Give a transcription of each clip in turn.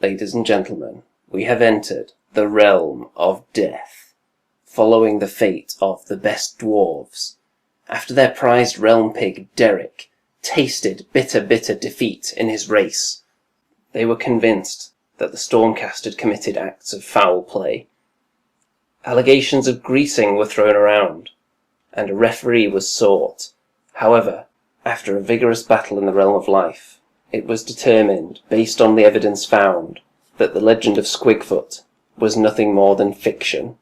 Ladies and gentlemen, we have entered the realm of death, following the fate of the best dwarves. After their prized realm pig, Derek, tasted bitter defeat in his race, they were convinced that the Stormcast had committed acts of foul play. Allegations of greasing were thrown around, and a referee was sought. However, after a vigorous battle in the realm of life, it was determined, based on the evidence found, that the legend of Squigfoot was nothing more than fiction.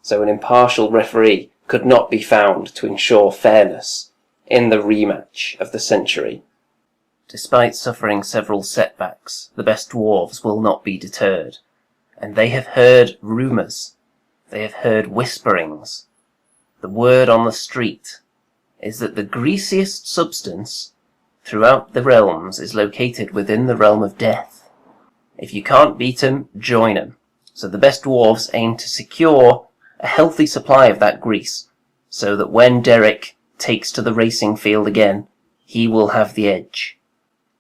So an impartial referee could not be found to ensure fairness in the rematch of the century. Despite suffering several setbacks, the best dwarves will not be deterred, and they have heard rumours, they have heard whisperings. The word on the street is that the greasiest substance throughout the realms is located within the realm of death. If you can't beat 'em, join 'em. So the best dwarves aim to secure a healthy supply of that grease, so that when Derek takes to the racing field again, he will have the edge.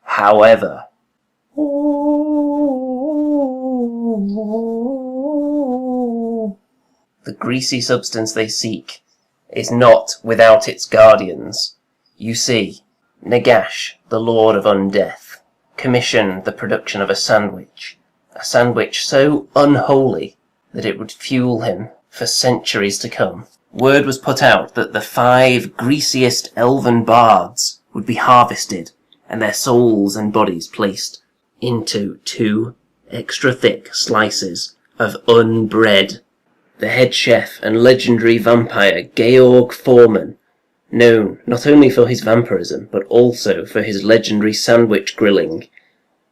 However, the greasy substance they seek is not without its guardians. You see, Nagash, the Lord of Undeath, commissioned the production of a sandwich so unholy that it would fuel him for centuries to come. Word was put out that the 5 greasiest elven bards would be harvested and their souls and bodies placed into 2 extra thick slices of unbread. The head chef and legendary vampire Georg Foreman, known not only for his vampirism but also for his legendary sandwich grilling,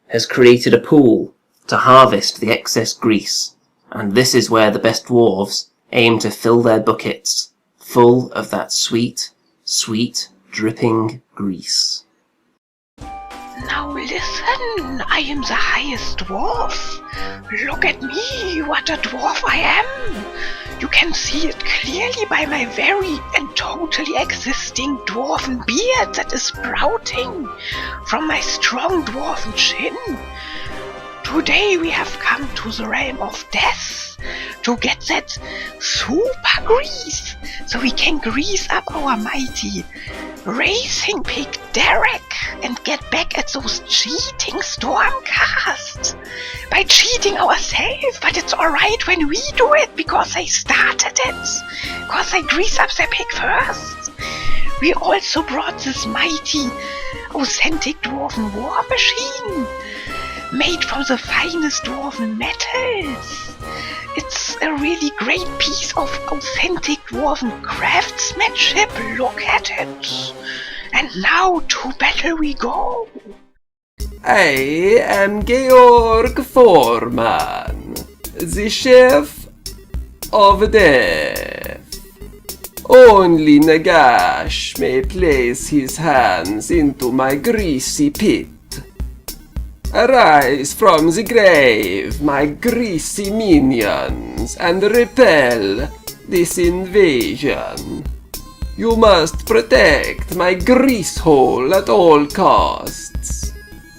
has created a pool to harvest the excess grease, and this is where the best dwarves aim to fill their buckets full of that sweet, dripping grease. Now listen, I am the highest dwarf. Look at me, what a dwarf I am. You can see it clearly by my very and totally existing dwarven beard that is sprouting from my strong dwarven chin. Today we have come to the realm of death to get that super grease so we can grease up our mighty racing pig Derek and get back at those cheating Stormcast by cheating ourselves. But it's alright when we do it because they started it, because they grease up their pig first. We also brought this mighty authentic dwarven war machine made from the finest dwarven metals. It's a really great piece of authentic dwarven craftsmanship. Look at it. And now to battle we go. I am Georg Foreman, the chef of death. Only Nagash may place his hands into my greasy pit. Arise from the grave, my greasy minions, and repel this invasion. You must protect my grease hole at all costs.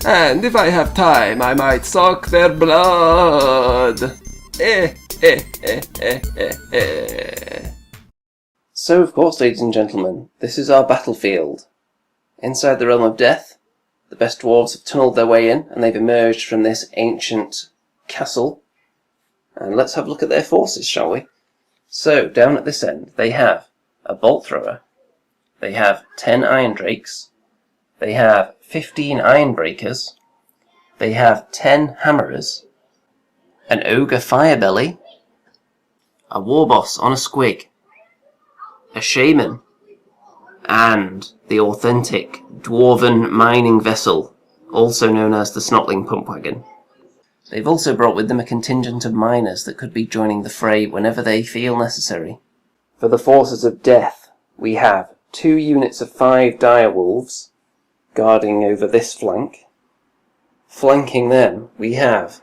And if I have time, I might suck their blood. So of course, ladies and gentlemen, this is our battlefield. Inside the realm of death, the best dwarves have tunnelled their way in, and they've emerged from this ancient castle. And let's have a look at their forces, shall we? So, down at this end, they have a bolt thrower, they have 10 iron drakes, they have 15 iron breakers, they have 10 hammerers, an ogre firebelly, a warboss on a squig, a shaman, and the authentic dwarven mining vessel, also known as the Snotling Pump Wagon. They've also brought with them a contingent of miners that could be joining the fray whenever they feel necessary. For the forces of death, we have 2 units of 5 direwolves guarding over this flank. Flanking them, we have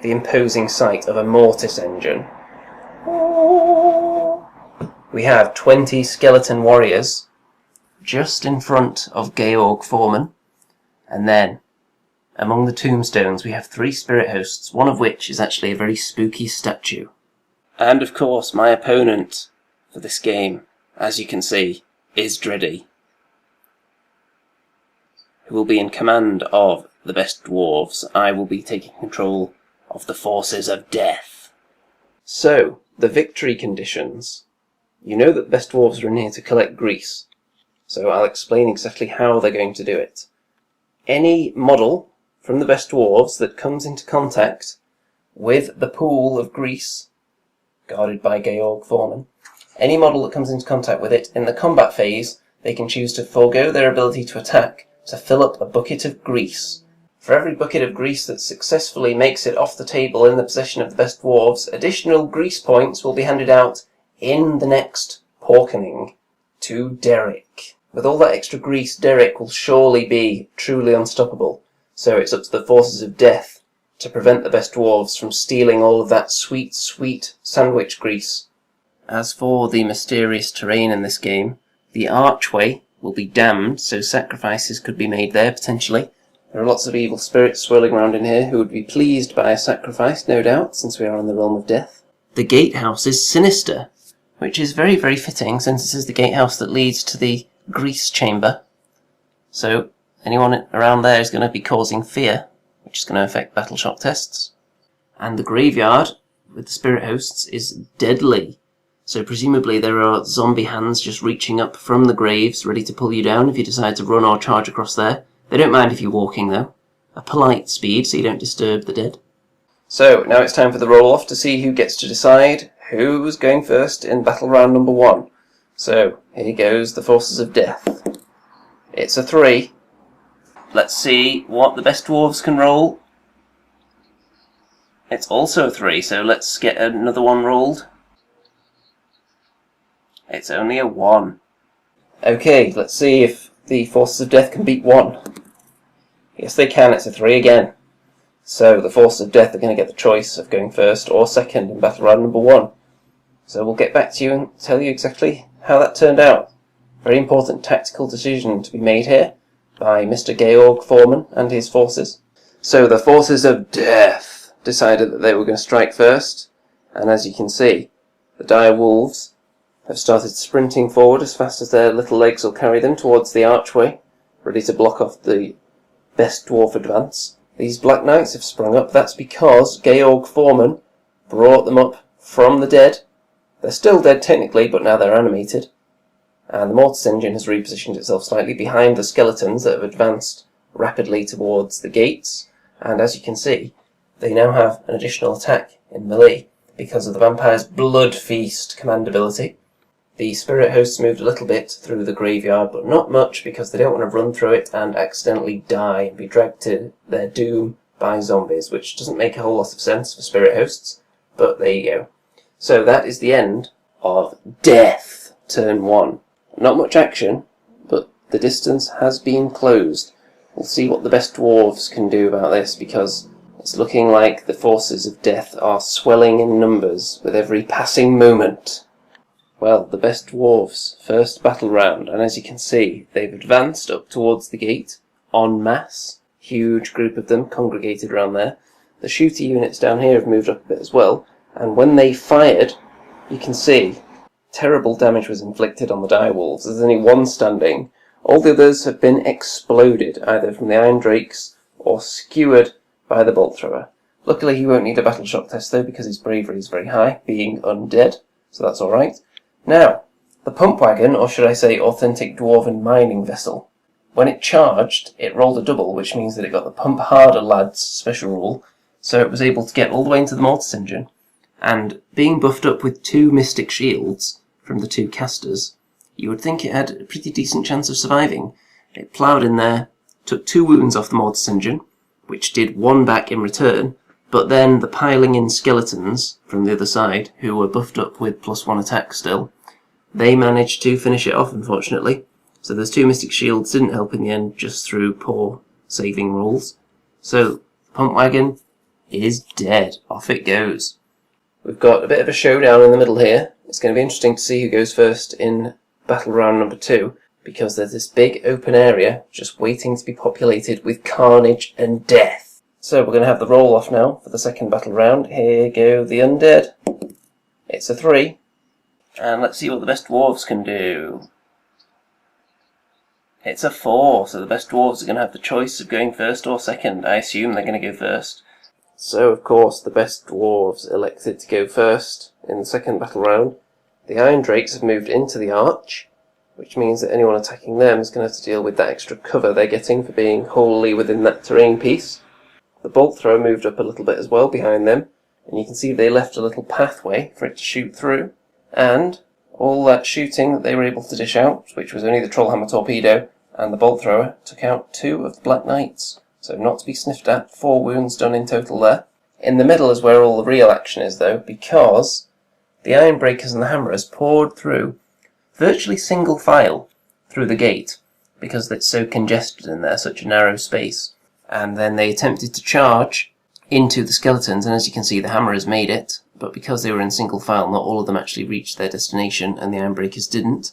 the imposing sight of a mortis engine. We have 20 skeleton warriors just in front of Georg Foreman, and then among the tombstones we have 3 spirit hosts, one of which is actually a very spooky statue. And of course, my opponent for this game, as you can see, is Dreddy, who will be in command of the best dwarves. I will be taking control of the forces of death. So, the victory conditions. You know that the best dwarves are in here to collect grease, so I'll explain exactly how they're going to do it. Any model from the best dwarves that comes into contact with the pool of grease, guarded by Georg Foreman, any model that comes into contact with it in the combat phase, they can choose to forego their ability to attack to fill up a bucket of grease. For every bucket of grease that successfully makes it off the table in the possession of the best dwarves, additional grease points will be handed out in the next porkening to Derek. With all that extra grease, Derek will surely be truly unstoppable. So it's up to the forces of death to prevent the best dwarves from stealing all of that sweet, sweet sandwich grease. As for the mysterious terrain in this game, the archway will be damned, so sacrifices could be made there potentially. There are lots of evil spirits swirling around in here who would be pleased by a sacrifice, no doubt, since we are in the realm of death. The gatehouse is sinister, which is very, very fitting, since this is the gatehouse that leads to the grease chamber. So, anyone around there is going to be causing fear, which is going to affect battle shock tests. And the graveyard, with the spirit hosts, is deadly. So presumably there are zombie hands just reaching up from the graves, ready to pull you down if you decide to run or charge across there. They don't mind if you're walking, though. A polite speed, so you don't disturb the dead. So, now it's time for the roll-off to see who gets to decide who's going first in battle round number 1. So, here goes the forces of death. It's a 3. Let's see what the best dwarves can roll. It's also a 3, so let's get another one rolled. It's only a 1. Okay, let's see if the forces of death can beat 1. Yes, they can. It's a 3 again. So the forces of death are going to get the choice of going first or second in battle round number 1. So we'll get back to you and tell you exactly how that turned out. Very important tactical decision to be made here by Mr. Georg Foreman and his forces. So the forces of death decided that they were going to strike first, and as you can see, the dire wolves have started sprinting forward as fast as their little legs will carry them towards the archway, ready to block off the best dwarf advance. These Black Knights have sprung up. That's because Georg Foreman brought them up from the dead. They're still dead technically, but now they're animated. And the Mortis engine has repositioned itself slightly behind the skeletons that have advanced rapidly towards the gates. And as you can see, they now have an additional attack in melee because of the Vampire's Blood Feast command ability. The spirit hosts moved a little bit through the graveyard, but not much because they don't want to run through it and accidentally die and be dragged to their doom by zombies, which doesn't make a whole lot of sense for spirit hosts, but there you go. So that is the end of Death, turn 1. Not much action, but the distance has been closed. We'll see what the best dwarves can do about this, because it's looking like the forces of death are swelling in numbers with every passing moment. Well, the best dwarves, first battle round, and as you can see, they've advanced up towards the gate, en masse. Huge group of them congregated around there. The shooter units down here have moved up a bit as well, and when they fired, you can see terrible damage was inflicted on the direwolves. There's only one standing. All the others have been exploded, either from the Iron Drakes or skewered by the bolt thrower. Luckily he won't need a battle shock test though, because his bravery is very high, being undead, so that's alright. Now, the pump wagon, or should I say authentic dwarven mining vessel, when it charged, it rolled a double, which means that it got the pump harder lads special rule, so it was able to get all the way into the Mortis engine, and being buffed up with 2 mystic shields from the 2 casters, you would think it had a pretty decent chance of surviving. It ploughed in there, took 2 wounds off the Mortis engine, which did 1 back in return, but then the piling in skeletons from the other side, who were buffed up with +1 attack still, they managed to finish it off, unfortunately. So those 2 mystic shields didn't help in the end, just through poor saving rolls. So the pump wagon is dead. Off it goes. We've got a bit of a showdown in the middle here. It's going to be interesting to see who goes first in battle round number 2. because there's this big open area just waiting to be populated with carnage and death. So we're going to have the roll off now for the second battle round. Here go the undead. It's a 3. And let's see what the best dwarves can do. It's a 4, so the best dwarves are going to have the choice of going first or second. I assume they're going to go first. So, of course, the best dwarves elected to go first in the second battle round. The Iron Drakes have moved into the arch, which means that anyone attacking them is going to have to deal with that extra cover they're getting for being wholly within that terrain piece. The Bolt Thrower moved up a little bit as well behind them, and you can see they left a little pathway for it to shoot through. And all that shooting that they were able to dish out, which was only the Trollhammer Torpedo and the Bolt Thrower, took out 2 of the Black Knights. So not to be sniffed at, 4 wounds done in total there. In the middle is where all the real action is though, because the Iron Breakers and the Hammerers poured through virtually single file through the gate, because it's so congested in there, such a narrow space. And then they attempted to charge into the skeletons, and as you can see the Hammerers made it, but because they were in single file, not all of them actually reached their destination, and the Iron Breakers didn't.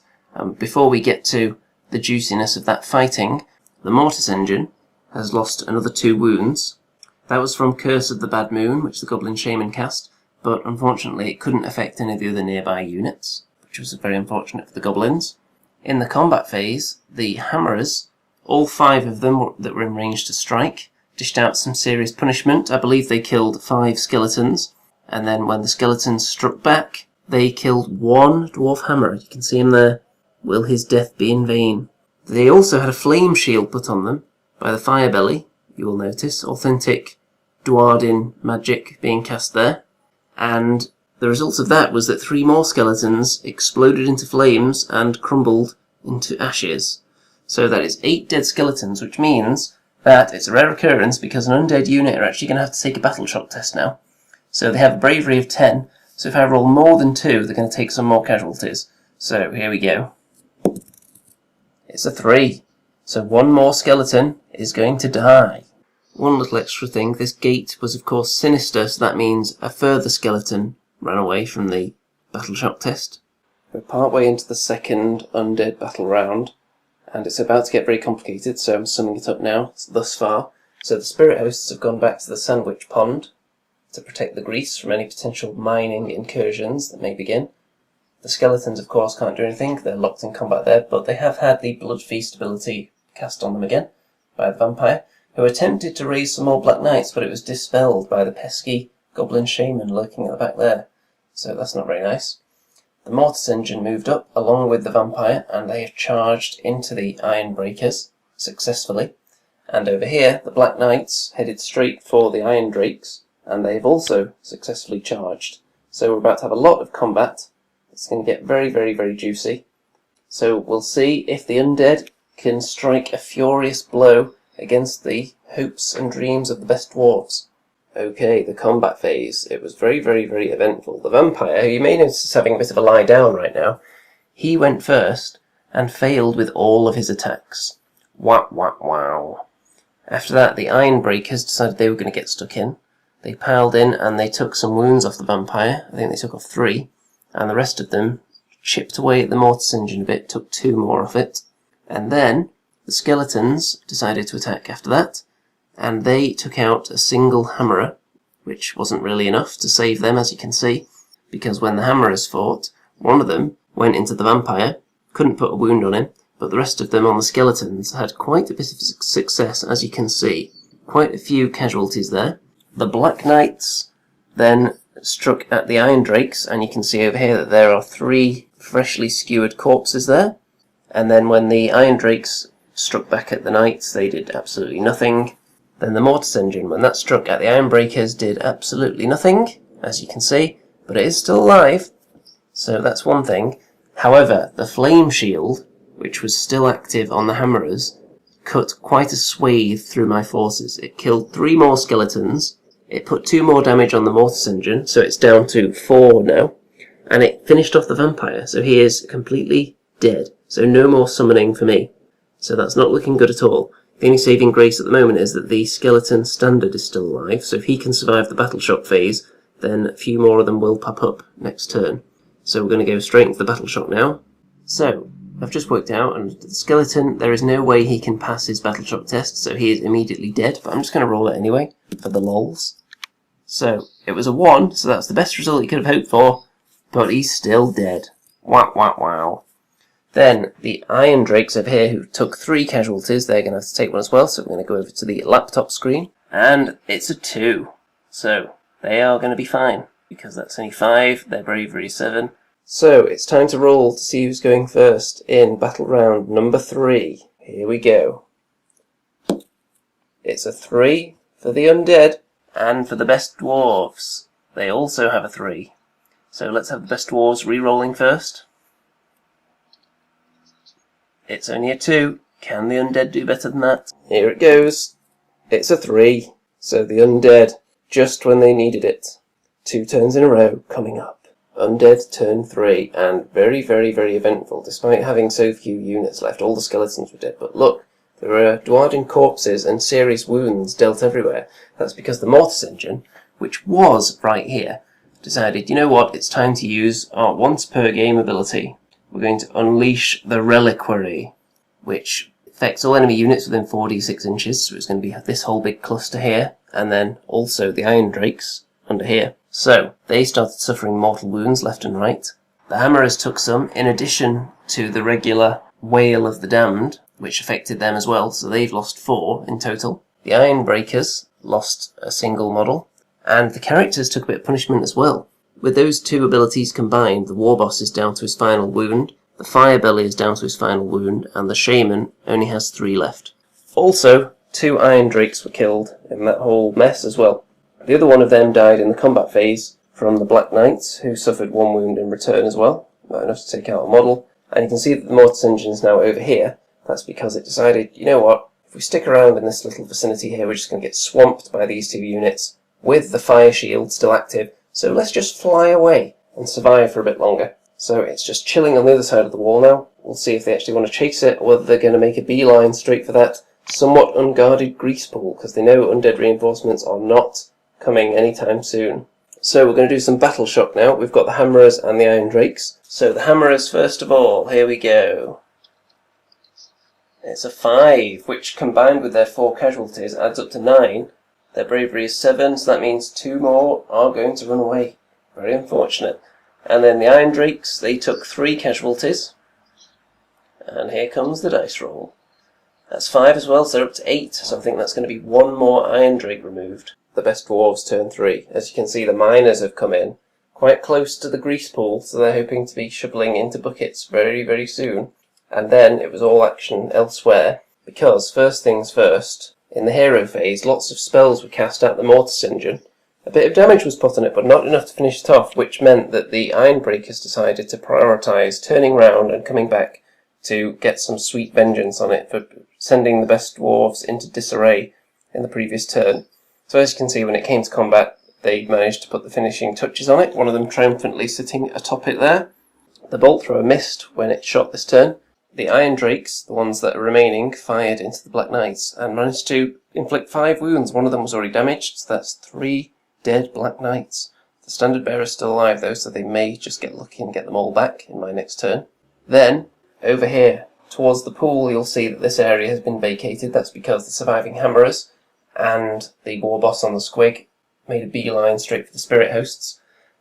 Before we get to the juiciness of that fighting, the Mortis Engine has lost another 2 wounds. That was from Curse of the Bad Moon, which the Goblin Shaman cast, but unfortunately it couldn't affect any of the other nearby units, which was very unfortunate for the Goblins. In the combat phase, the Hammerers, all 5 of them that were in range to strike, dished out some serious punishment. I believe they killed 5 skeletons, and then when the skeletons struck back, they killed 1 Dwarf Hammerer. You can see him there. Will his death be in vain? They also had a flame shield put on them by the Firebelly, you will notice, authentic Dwarden magic being cast there, and the result of that was that 3 more skeletons exploded into flames and crumbled into ashes. So that is 8 dead skeletons, which means that it's a rare occurrence because an undead unit are actually going to have to take a battle shock test now. So they have a bravery of 10, so if I roll more than 2, they're going to take some more casualties. So here we go. It's a 3. So 1 more skeleton is going to die. One little extra thing, this gate was of course sinister, so that means a further skeleton ran away from the battle shock test. We're partway into the second undead battle round, and it's about to get very complicated, so I'm summing it up now, thus far. So the spirit hosts have gone back to the sandwich pond to protect the grease from any potential mining incursions that may begin. The skeletons, of course, can't do anything, they're locked in combat there, but they have had the Blood Feast ability cast on them again by the vampire, who attempted to raise some more Black Knights, but it was dispelled by the pesky Goblin Shaman lurking at the back there. So that's not very nice. The Mortis Engine moved up along with the vampire, and they have charged into the Iron Breakers successfully. And over here, the Black Knights headed straight for the Iron Drakes, and they've also successfully charged. So we're about to have a lot of combat. It's going to get very, very, very juicy. So we'll see if the undead can strike a furious blow against the hopes and dreams of the best dwarves. Okay, the combat phase. It was very, very, very eventful. The vampire, who you may notice is having a bit of a lie down right now, he went first and failed with all of his attacks. Wow, wow, wow. After that, the Iron Breakers decided they were going to get stuck in. They piled in and they took some wounds off the vampire. I think they took off 3. And the rest of them chipped away at the Mortis Engine a bit, took 2 more off it. And then the skeletons decided to attack after that, and they took out a single Hammerer, which wasn't really enough to save them, as you can see, because when the Hammerers fought, one of them went into the vampire, couldn't put a wound on him, but the rest of them on the skeletons had quite a bit of success, as you can see. Quite a few casualties there. The Black Knights then struck at the Iron Drakes, and you can see over here that there are 3 freshly skewered corpses there. And then when the Iron Drakes struck back at the Knights, they did absolutely nothing. Then the Mortis Engine, when that struck at the Iron Breakers, did absolutely nothing, as you can see, but it is still alive, so that's one thing. However, the Flame Shield, which was still active on the Hammerers, cut quite a swathe through my forces. It killed 3 more skeletons, it put 2 more damage on the Mortis Engine, so it's down to 4 now, and it finished off the vampire, so he is completely dead. So no more summoning for me. So that's not looking good at all. The only saving grace at the moment is that the skeleton standard is still alive, so if he can survive the battle shock phase, then a few more of them will pop up next turn. So we're going to go straight into the battle shock now. So, I've just worked out, and the skeleton, there is no way he can pass his battle shock test, so he is immediately dead, but I'm just going to roll it anyway, for the lols. So, it was a 1, so that's the best result he could have hoped for, but he's still dead. Wow, wow, wow. Then, the Iron Drakes over here, who took 3 casualties, they're going to have to take one as well, so we're going to go over to the laptop screen, and it's a 2. So, they are going to be fine, because that's only 5, their bravery is 7. So, it's time to roll to see who's going first in battle round number 3. Here we go. It's a 3 for the undead, and for the best dwarves, they also have a 3. So let's have the best dwarves re-rolling first. It's only a 2. Can the undead do better than that? Here it goes. It's a 3. So the undead, just when they needed it. 2 turns in a row coming up. Undead turn 3, and very, very, very eventful. Despite having so few units left, all the skeletons were dead. But look, there are Dwarden corpses and serious wounds dealt everywhere. That's because the Mortis engine, which was right here, decided, you know what, it's time to use our once per game ability. We're going to unleash the Reliquary, which affects all enemy units within 4d6 inches, so it's going to be this whole big cluster here, and then also the Iron Drakes under here. So, they started suffering mortal wounds left and right. The Hammerers took some, in addition to the regular Wail of the Damned, which affected them as well, so they've lost 4 in total. The Iron Breakers lost a single model, and the characters took a bit of punishment as well. With those 2 abilities combined, the Warboss is down to his final wound, the Firebelly is down to his final wound, and the Shaman only has 3 left. Also, 2 Iron Drakes were killed in that whole mess as well. The other one of them died in the combat phase from the Black Knights, who suffered 1 wound in return as well, not enough to take out a model. And you can see that the Mortis engine is now over here. That's because it decided, you know what, if we stick around in this little vicinity here, we're just going to get swamped by these 2 units, with the fire shield still active, so let's just fly away and survive for a bit longer. So it's just chilling on the other side of the wall now. We'll see if they actually want to chase it, or whether they're going to make a beeline straight for that somewhat unguarded grease pool, because they know undead reinforcements are not coming anytime soon. So we're going to do some battle shock now. We've got the Hammerers and the Iron Drakes. So the Hammerers first of all, here we go. It's a 5, which combined with their 4 casualties adds up to 9. Their bravery is 7, so that means 2 more are going to run away. Very unfortunate. And then the Iron Drakes, they took 3 casualties. And here comes the dice roll. That's 5 as well, so they're up to 8, so I think that's going to be 1 more Iron Drake removed. The best dwarves turn 3. As you can see, the miners have come in quite close to the grease pool, so they're hoping to be shoveling into buckets very, very soon. And then it was all action elsewhere, because first things first, in the hero phase, lots of spells were cast at the Mortis engine. A bit of damage was put on it, but not enough to finish it off, which meant that the Ironbreakers decided to prioritise turning round and coming back to get some sweet vengeance on it for sending the best dwarves into disarray in the previous turn. So as you can see, when it came to combat, they managed to put the finishing touches on it, one of them triumphantly sitting atop it there. The bolt thrower missed when it shot this turn. The Iron Drakes, the ones that are remaining, fired into the Black Knights and managed to inflict 5 wounds. One of them was already damaged, so that's 3 dead Black Knights. The Standard Bearer's still alive though, so they may just get lucky and get them all back in my next turn. Then, over here, towards the pool, you'll see that this area has been vacated. That's because the surviving Hammerers and the Warboss on the Squig made a beeline straight for the Spirit Hosts.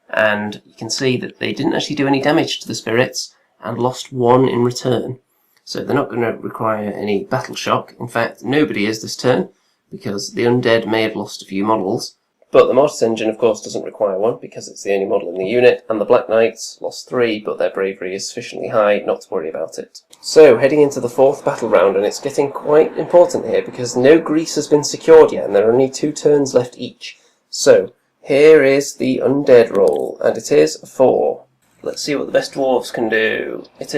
And you can see that they didn't actually do any damage to the Spirits and lost 1 in return. So they're not going to require any battle shock. In fact, nobody is this turn, because the undead may have lost a few models. But the Mortis engine, of course, doesn't require one, because it's the only model in the unit, and the Black Knights lost 3, but their bravery is sufficiently high not to worry about it. So, heading into the 4th battle round, and it's getting quite important here, because no grease has been secured yet, and there are only 2 turns left each. So, here is the undead roll, and it is a 4. Let's see what the best dwarves can do. It's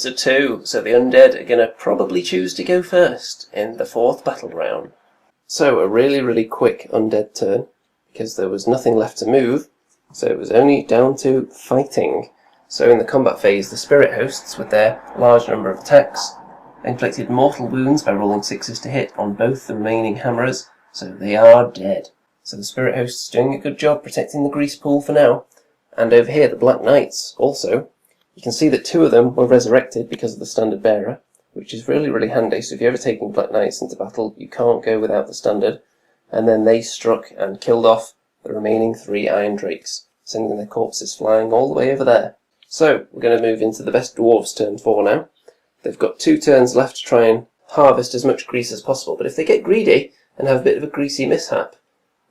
a 2, so the undead are going to probably choose to go first in the 4th battle round. So a really, really quick undead turn, because there was nothing left to move, so it was only down to fighting. So in the combat phase, the Spirit Hosts, with their large number of attacks, inflicted mortal wounds by rolling 6s to hit on both the remaining Hammerers, so they are dead. So the Spirit Hosts doing a good job protecting the grease pool for now. And over here, the Black Knights, also, You can see that 2 of them were resurrected because of the standard bearer, which is really, really handy. So if you're ever taking Black Knights into battle, you can't go without the standard. And then they struck and killed off the remaining 3 Iron Drakes, sending their corpses flying all the way over there. So we're going to move into the best dwarves turn 4 now. They've got 2 turns left to try and harvest as much grease as possible, but if they get greedy and have a bit of a greasy mishap,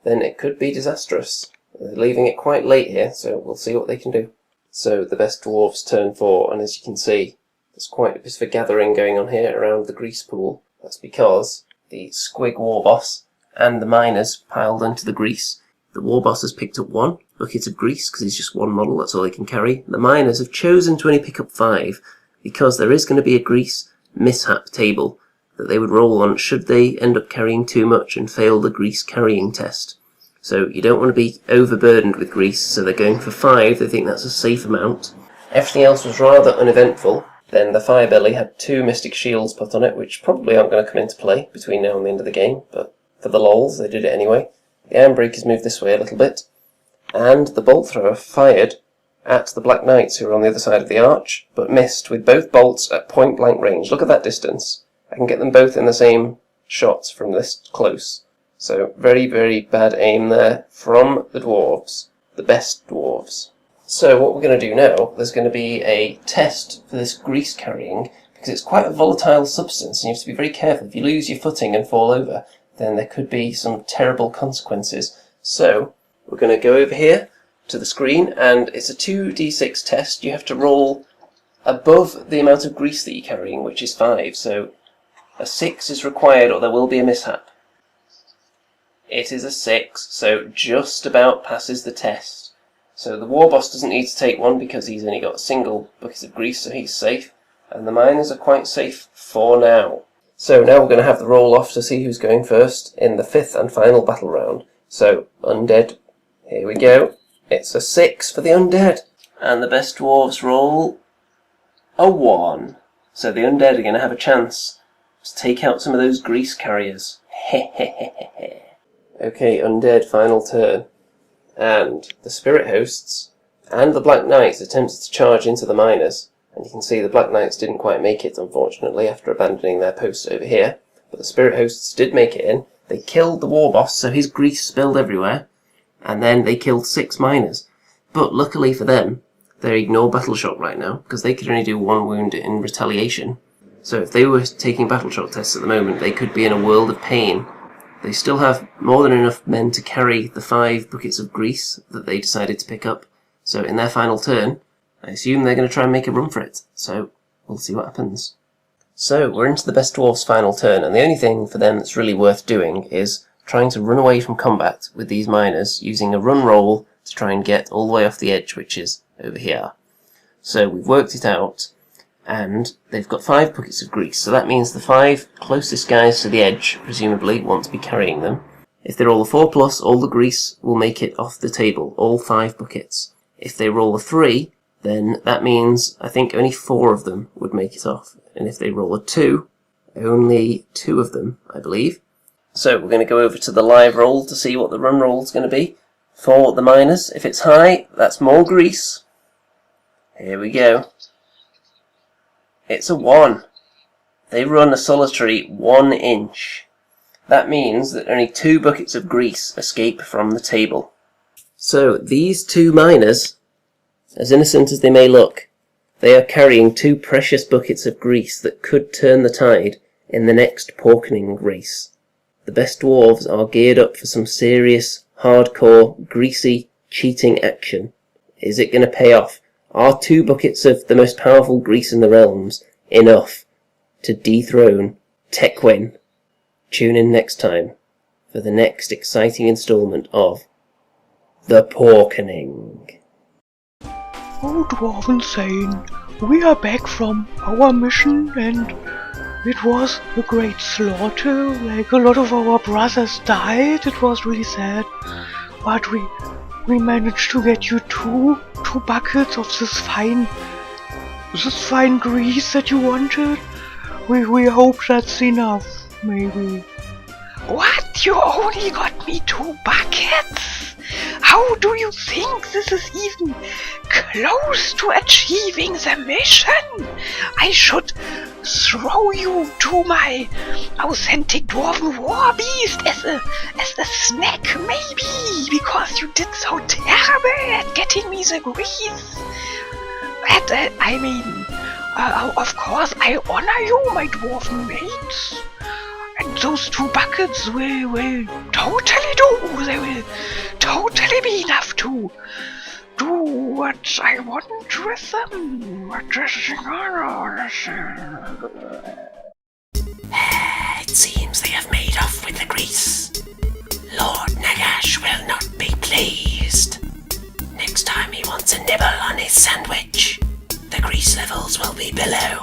then it could be disastrous. They're leaving it quite late here, so we'll see what they can do. So the best dwarves turn 4, and as you can see, there's quite a bit of a gathering going on here around the grease pool. That's because the Squig war boss and the miners piled into the grease. The war boss has picked up 1 bucket of grease because he's just 1 model, that's all he can carry. The miners have chosen to only pick up 5 because there is going to be a grease mishap table that they would roll on should they end up carrying too much and fail the grease carrying test. So you don't want to be overburdened with grease, so they're going for 5, they think that's a safe amount. Everything else was rather uneventful. Then the Firebelly had 2 Mystic Shields put on it, which probably aren't going to come into play between now and the end of the game, but for the lols, they did it anyway. The Ironbreakers moved this way a little bit, and the Bolt Thrower fired at the Black Knights who were on the other side of the arch, but missed with both bolts at point-blank range. Look at that distance. I can get them both in the same shot from this close. So very, very bad aim there from the dwarves, the best dwarves. So what we're going to do now, there's going to be a test for this grease carrying, because it's quite a volatile substance and you have to be very careful. If you lose your footing and fall over, then there could be some terrible consequences. So we're going to go over here to the screen, and it's a 2d6 test. You have to roll above the amount of grease that you're carrying, which is 5. So a 6 is required or there will be a mishap. It is a 6, so just about passes the test. So the war boss doesn't need to take 1 because he's only got a single bucket of grease, so he's safe. And the miners are quite safe for now. So now we're going to have the roll off to see who's going first in the 5th and final battle round. So, Undead, here we go. It's a 6 for the Undead. And the best dwarves roll a 1. So the Undead are going to have a chance to take out some of those grease carriers. Hehehehe. Okay, Undead, final turn. And the Spirit Hosts and the Black Knights attempted to charge into the miners. And you can see the Black Knights didn't quite make it, unfortunately, after abandoning their posts over here. But the Spirit Hosts did make it in. They killed the war boss, so his grease spilled everywhere. And then they killed 6 miners. But luckily for them, they're ignore battle shock right now, because they could only do 1 wound in retaliation. So if they were taking battle shock tests at the moment, they could be in a world of pain. They still have more than enough men to carry the 5 buckets of grease that they decided to pick up. So in their final turn, I assume they're going to try and make a run for it. So we'll see what happens. So we're into the best dwarf's final turn, and the only thing for them that's really worth doing is trying to run away from combat with these miners using a run roll to try and get all the way off the edge, which is over here. So we've worked it out, and they've got 5 buckets of grease, so that means the 5 closest guys to the edge presumably want to be carrying them. If they roll a 4+, all the grease will make it off the table, all 5 buckets. If they roll a 3, then that means I think only 4 of them would make it off, and if they roll a 2, only 2 of them, I believe. So we're going to go over to the live roll to see what the run roll is going to be for the miners. If it's high, that's more grease. Here we go. It's a 1. They run a solitary 1 inch. That means that only 2 buckets of grease escape from the table. So these 2 miners, as innocent as they may look, they are carrying 2 precious buckets of grease that could turn the tide in the next porkening race. The best dwarves are geared up for some serious, hardcore, greasy, cheating action. Is it going to pay off? Are 2 buckets of the most powerful grease in the realms enough to dethrone Tekwin? Tune in next time for the next exciting installment of The Porkening. Oh, Dwarf Insane, we are back from our mission and it was a great slaughter. Like, a lot of our brothers died. It was really sad. But we managed to get you two buckets of this fine grease that you wanted. We hope that's enough, maybe. What? You only got me 2 buckets? How do you think this is even close to achieving the mission? I should throw you to my authentic dwarven war beast as a snack, maybe, because you did so terrible at getting me the grease. Of course, I honor you, my dwarven mates. And those 2 buckets will totally do. They will totally be enough to do what I want with them. It seems they have made off with the grease. Lord Nagash will not be pleased. Next time he wants a nibble on his sandwich, the grease levels will be below